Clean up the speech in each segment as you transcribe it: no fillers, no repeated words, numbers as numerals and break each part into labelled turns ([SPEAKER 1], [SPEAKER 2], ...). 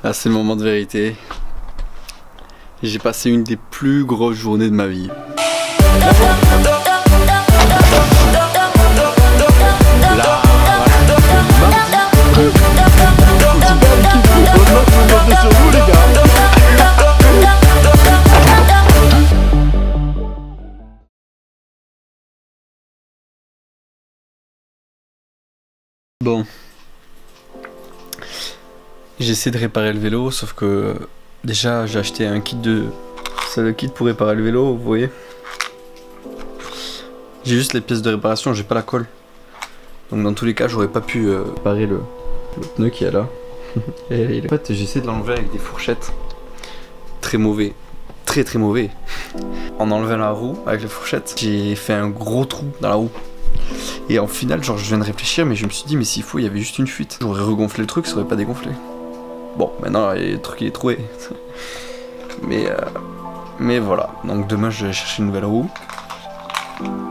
[SPEAKER 1] Là c'est le moment de vérité. J'ai passé une des plus grosses journées de ma vie. Bon, j'ai essayé de réparer le vélo, sauf que déjà j'ai acheté un kit de... C'est le kit pour réparer le vélo, vous voyez. J'ai juste les pièces de réparation, j'ai pas la colle. Donc dans tous les cas j'aurais pas pu réparer le pneu qui est là. Et en fait j'ai essayé de l'enlever avec des fourchettes. Très mauvais, très mauvais. En enlevant la roue avec les fourchettes, j'ai fait un gros trou dans la roue. Et en final, genre, je viens de réfléchir, mais je me suis dit, mais s'il faut, il y avait juste une fuite. J'aurais regonflé le truc, ça aurait pas dégonflé. Bon, maintenant, le truc il est troué. mais voilà. Donc demain, je vais chercher une nouvelle roue.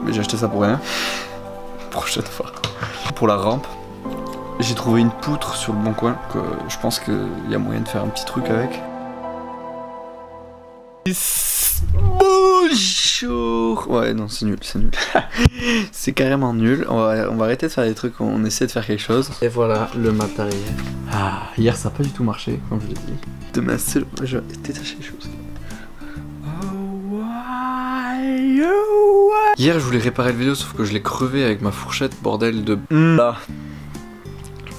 [SPEAKER 1] Mais j'ai acheté ça pour rien. Prochaine fois. Pour la rampe, j'ai trouvé une poutre sur le bon coin, que je pense qu'il y a moyen de faire un petit truc avec. Bonjour. Ouais non c'est nul, c'est nul. C'est carrément nul. On va arrêter de faire des trucs, on essaie de faire quelque chose. Et voilà le matériel. Ah, hier ça n'a pas du tout marché comme je l'ai dit. Demain je vais détacher les choses. Hier je voulais réparer le vélo sauf que je l'ai crevé avec ma fourchette, bordel de là.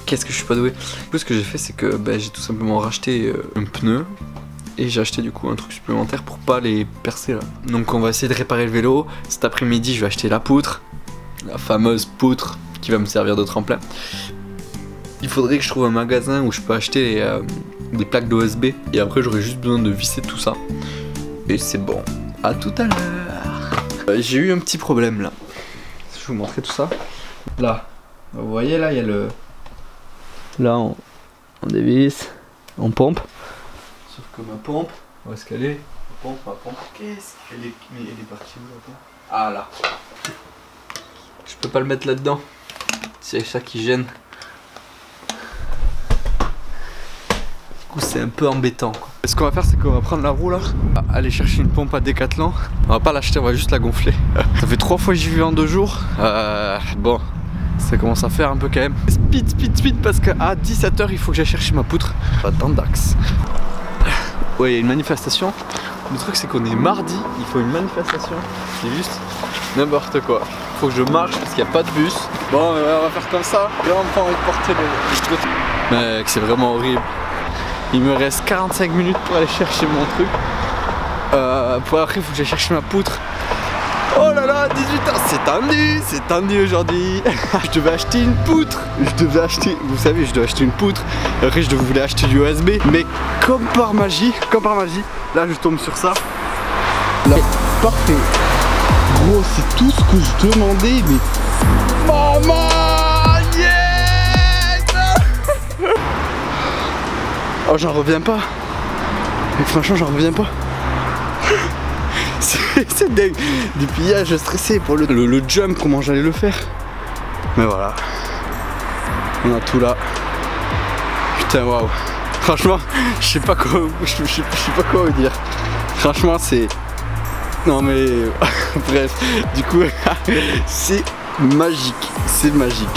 [SPEAKER 1] Qu'est-ce que je suis pas doué. Du coup ce que j'ai fait c'est que j'ai tout simplement racheté un pneu. Et j'ai acheté du coup un truc supplémentaire pour pas les percer là. Donc on va essayer de réparer le vélo. Cet après-midi je vais acheter la poutre. La fameuse poutre qui va me servir de tremplin. Il faudrait que je trouve un magasin où je peux acheter des plaques d'OSB. Et après j'aurai juste besoin de visser tout ça. Et c'est bon. À tout à l'heure. J'ai eu un petit problème là. Je vais vous montrer tout ça. Là. Vous voyez là il y a le... Là on dévisse. On pompe. Sauf que ma pompe, où est-ce qu'elle est? Ma pompe, qu'est-ce qu'elle est? Mais elle est partie où la pompe? Ah là. Je peux pas le mettre là-dedans. C'est ça qui gêne. Du coup c'est un peu embêtant quoi. Ce qu'on va faire c'est qu'on va prendre la roue là, aller chercher une pompe à Decathlon. On va pas l'acheter, on va juste la gonfler. Ça fait 3 fois que j'y vais en 2 jours. Bon, ça commence à faire un peu quand même. Speed parce qu'à 17 h il faut que j'aille chercher ma poutre. Dans d'axe. Ouais, il y a une manifestation. Le truc c'est qu'on est mardi, il faut une manifestation. C'est juste n'importe quoi. Faut que je marche parce qu'il n'y a pas de bus. Bon, on va faire comme ça. Là on prend envie de porter les trucs. Mec, c'est vraiment horrible. Il me reste 45 minutes pour aller chercher mon truc. Pour après il faut que j'aille chercher ma poutre. Oh là là, 18 h, c'est tendu aujourd'hui. Je devais acheter une poutre. Vous savez, je dois acheter une poutre. Après, je voulais acheter du USB. Mais comme par magie, là, je tombe sur ça. Là, parfait. Gros, c'est tout ce que je demandais, mais... Maman, yes. Oh, j'en reviens pas. Mais franchement, j'en reviens pas. C'est dingue. Depuis hier je stressais pour le jump, comment j'allais le faire. Mais voilà. On a tout là. Putain waouh. Franchement je sais pas quoi vous dire. Franchement c'est... Non mais... Bref. Du coup c'est magique. C'est magique.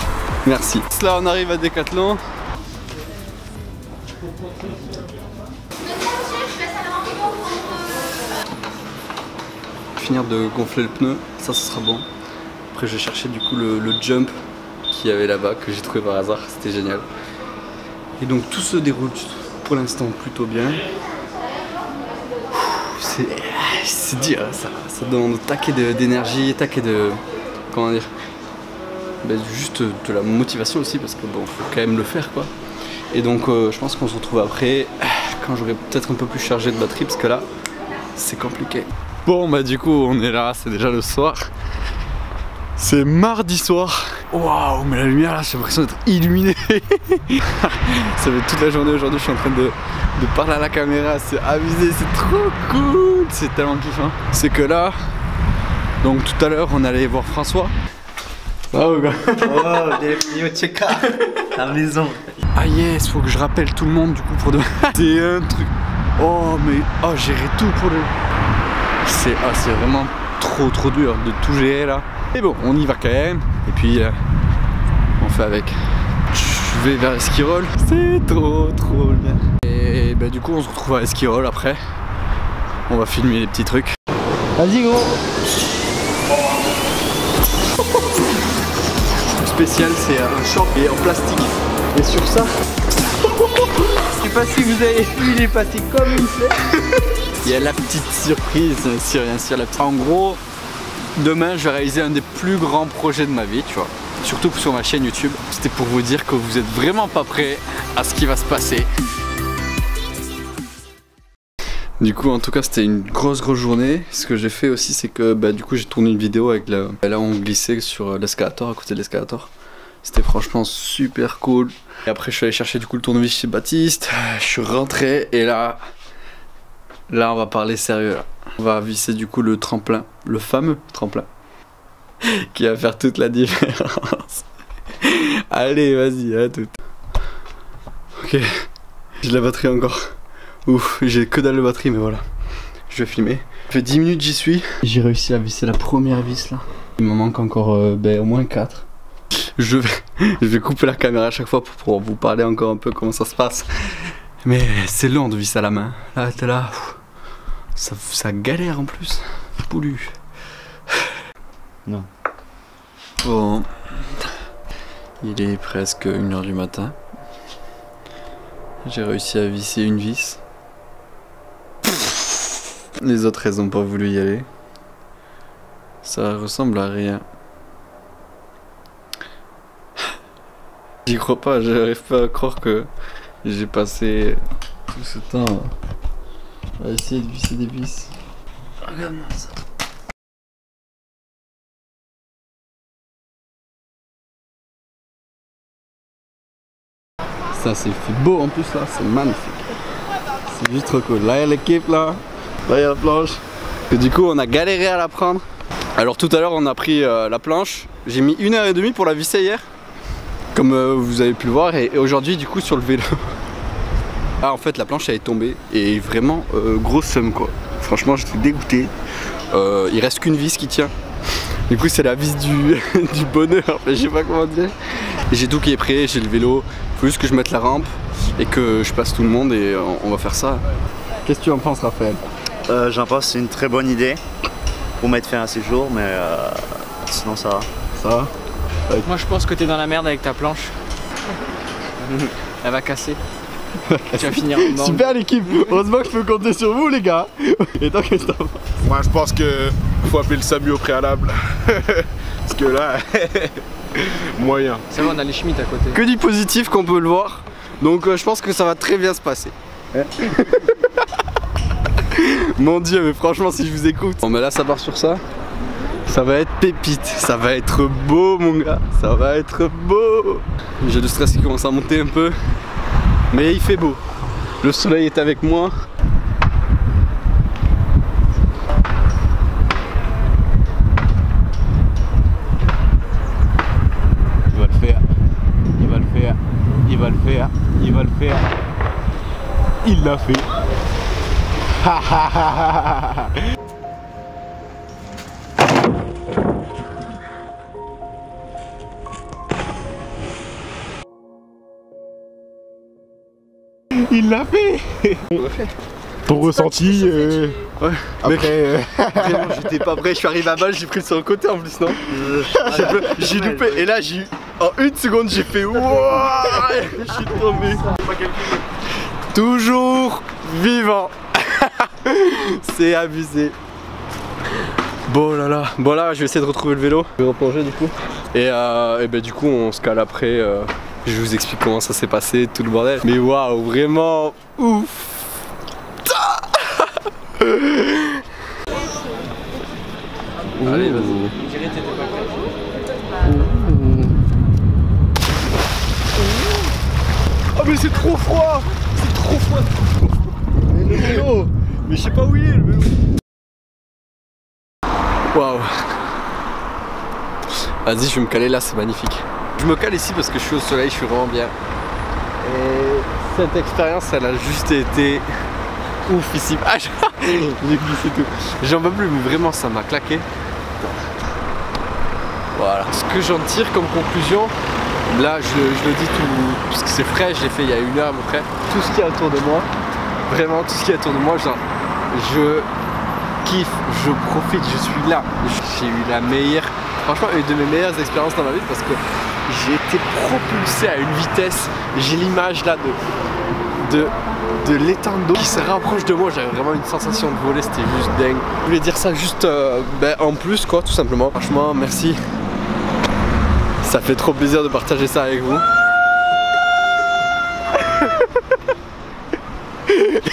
[SPEAKER 1] Merci. Là on arrive à Decathlon. Finir de gonfler le pneu, ça sera bon. Après je vais chercher du coup le jump qu'il y avait là-bas, que j'ai trouvé par hasard, c'était génial. Et donc tout se déroule pour l'instant plutôt bien. C'est dur, ça demande un taquet d'énergie, taquet de... comment dire, juste de la motivation aussi parce que bon, faut quand même le faire quoi. Et donc je pense qu'on se retrouve après, quand j'aurai peut-être un peu plus chargé de batterie parce que là, c'est compliqué. Bon du coup on est là, c'est déjà le soir. C'est mardi soir. Waouh, mais la lumière là, j'ai l'impression d'être illuminé. Ça fait toute la journée aujourd'hui, je suis en train de parler à la caméra, c'est amusé, c'est trop cool. C'est tellement kiffant. C'est que là, donc tout à l'heure on allait voir François. Oh gars.
[SPEAKER 2] Oh, bienvenue au check-up, la maison.
[SPEAKER 1] Ah yes, faut que je rappelle tout le monde du coup pour demain. C'est un truc. Oh mais gérer tout pour le. C'est vraiment trop dur de tout gérer là. Mais bon, on y va quand même. Et puis on fait avec. Je vais vers Esquirol. C'est trop bien. Et bah du coup on se retrouve à Esquirol après. On va filmer les petits trucs. Vas-y gros. Le spécial c'est un short et en plastique. Et sur ça, je sais pas si vous avez vu, il est passé comme une flèche. Il y a la petite surprise sur la petite. En gros, demain je vais réaliser un des plus grands projets de ma vie, tu vois. Surtout sur ma chaîne YouTube. C'était pour vous dire que vous êtes vraiment pas prêts à ce qui va se passer. Du coup en tout cas c'était une grosse journée. Ce que j'ai fait aussi c'est que du coup j'ai tourné une vidéo avec là on glissait sur l'escalator, à côté de l'escalator. C'était franchement super cool. Et après je suis allé chercher du coup le tournevis chez Baptiste. Je suis rentré et là on va parler sérieux là. On va visser du coup le tremplin, le fameux tremplin qui va faire toute la différence. Allez vas-y à tout. Ok, j'ai la batterie encore. Ouf, j'ai que dalle de batterie mais voilà. Je vais filmer. Ça fait 10 minutes j'y suis. J'ai réussi à visser la première vis là. Il m'en manque encore au moins 4. Je vais couper la caméra à chaque fois pour pouvoir vous parler encore un peu comment ça se passe. Mais c'est long de visser à la main. Là t'es là. Ça galère en plus. Poulu. Non. Bon. Il est presque 1 h du matin. J'ai réussi à visser une vis. Les autres elles ont pas voulu y aller. Ça ressemble à rien. J'y crois pas, j'arrive pas à croire que j'ai passé tout ce temps à essayer de visser des vis. Regarde-moi ça. Ça c'est fait beau en plus là, c'est magnifique. C'est juste trop cool. Là il y a l'équipe là. Là il y a la planche. Et du coup on a galéré à la prendre. Alors tout à l'heure on a pris la planche. J'ai mis 1 h 30 pour la visser hier. Comme vous avez pu le voir. Et aujourd'hui du coup sur le vélo. Ah en fait la planche elle est tombée. Et vraiment grosse somme quoi. Franchement j'étais dégoûté. Il reste qu'une vis qui tient. Du coup c'est la vis du bonheur. Je sais pas comment dire. J'ai tout qui est prêt, j'ai le vélo. Faut juste que je mette la rampe. Et que je passe tout le monde et on va faire ça. Qu'est-ce que tu en penses Raphaël?
[SPEAKER 2] J'en pense c'est une très bonne idée pour m'être fait un séjour, mais sinon ça va.
[SPEAKER 1] Ça va?
[SPEAKER 3] Moi je pense que t'es dans la merde avec ta planche. Elle va casser. Tu vas finir mort.
[SPEAKER 1] Super l'équipe. Heureusement que je peux compter sur vous les gars. Et toi qu'est-ce que t'en penses?
[SPEAKER 4] Moi je pense que faut appeler le SAMU au préalable. Parce que là, moyen.
[SPEAKER 3] C'est bon, on a les Schmitt à côté.
[SPEAKER 1] Que du positif qu'on peut le voir. Donc je pense que ça va très bien se passer. Mon dieu mais franchement si je vous écoute. Bon mais là ça part sur ça. Ça va être pépite. Ça va être beau mon gars. Ça va être beau. J'ai le stress qui commence à monter un peu. Mais il fait beau. Le soleil est avec moi. Il va le faire. Il va le faire. Il va le faire. Il va le faire. Il l'a fait. Il l'a fait.
[SPEAKER 4] Ton ressenti
[SPEAKER 1] Ouais.
[SPEAKER 4] après
[SPEAKER 1] Vraiment j'étais pas prêt, je suis arrivé à balle, j'ai pris sur le côté en plus non. J'ai loupé et là j'ai eu en 1 seconde j'ai fait wouah. Je suis tombé. Toujours vivant. C'est abusé. Bon là, je vais essayer de retrouver le vélo. Je vais replonger du coup. Et ben du coup on se cale après. Je vous explique comment ça s'est passé, tout le bordel. Mais waouh, vraiment ouf. Allez vas-y. Oh mais c'est trop froid. C'est trop froid. Mais le vélo. Mais je sais pas où il est le vélo. Waouh. Vas-y je vais me caler là, c'est magnifique. Je me cale ici parce que je suis au soleil, je suis vraiment bien. Cette expérience, elle a juste été ouf ici. Ah, j'ai glissé tout. J'en peux plus, mais vraiment, ça m'a claqué. Voilà. Ce que j'en tire comme conclusion, là, je le dis tout, parce que c'est frais, je l'ai fait il y a 1 heure à peu près. Tout ce qu'il y a autour de moi, vraiment tout ce qu'il y a autour de moi, genre, je kiffe, je profite, je suis là. J'ai eu la meilleure, franchement, une de mes meilleures expériences dans ma vie parce que j'ai été propulsé à une vitesse. J'ai l'image là de l'étang d'eau qui se rapproche de moi. J'avais vraiment une sensation de voler, c'était juste dingue. Je voulais dire ça juste en plus quoi, tout simplement. Franchement, merci. Ça fait trop plaisir de partager ça avec vous.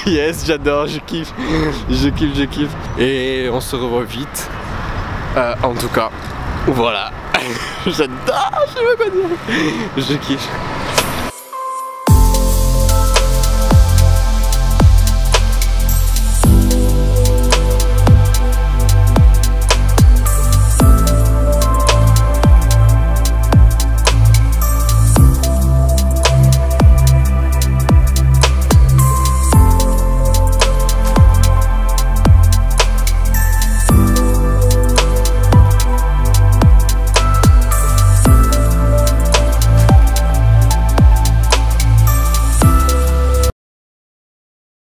[SPEAKER 1] Yes, j'adore, je kiffe. Je kiffe. Et on se revoit vite. En tout cas, voilà. J'adore, je sais pas quoi dire. Je kiffe.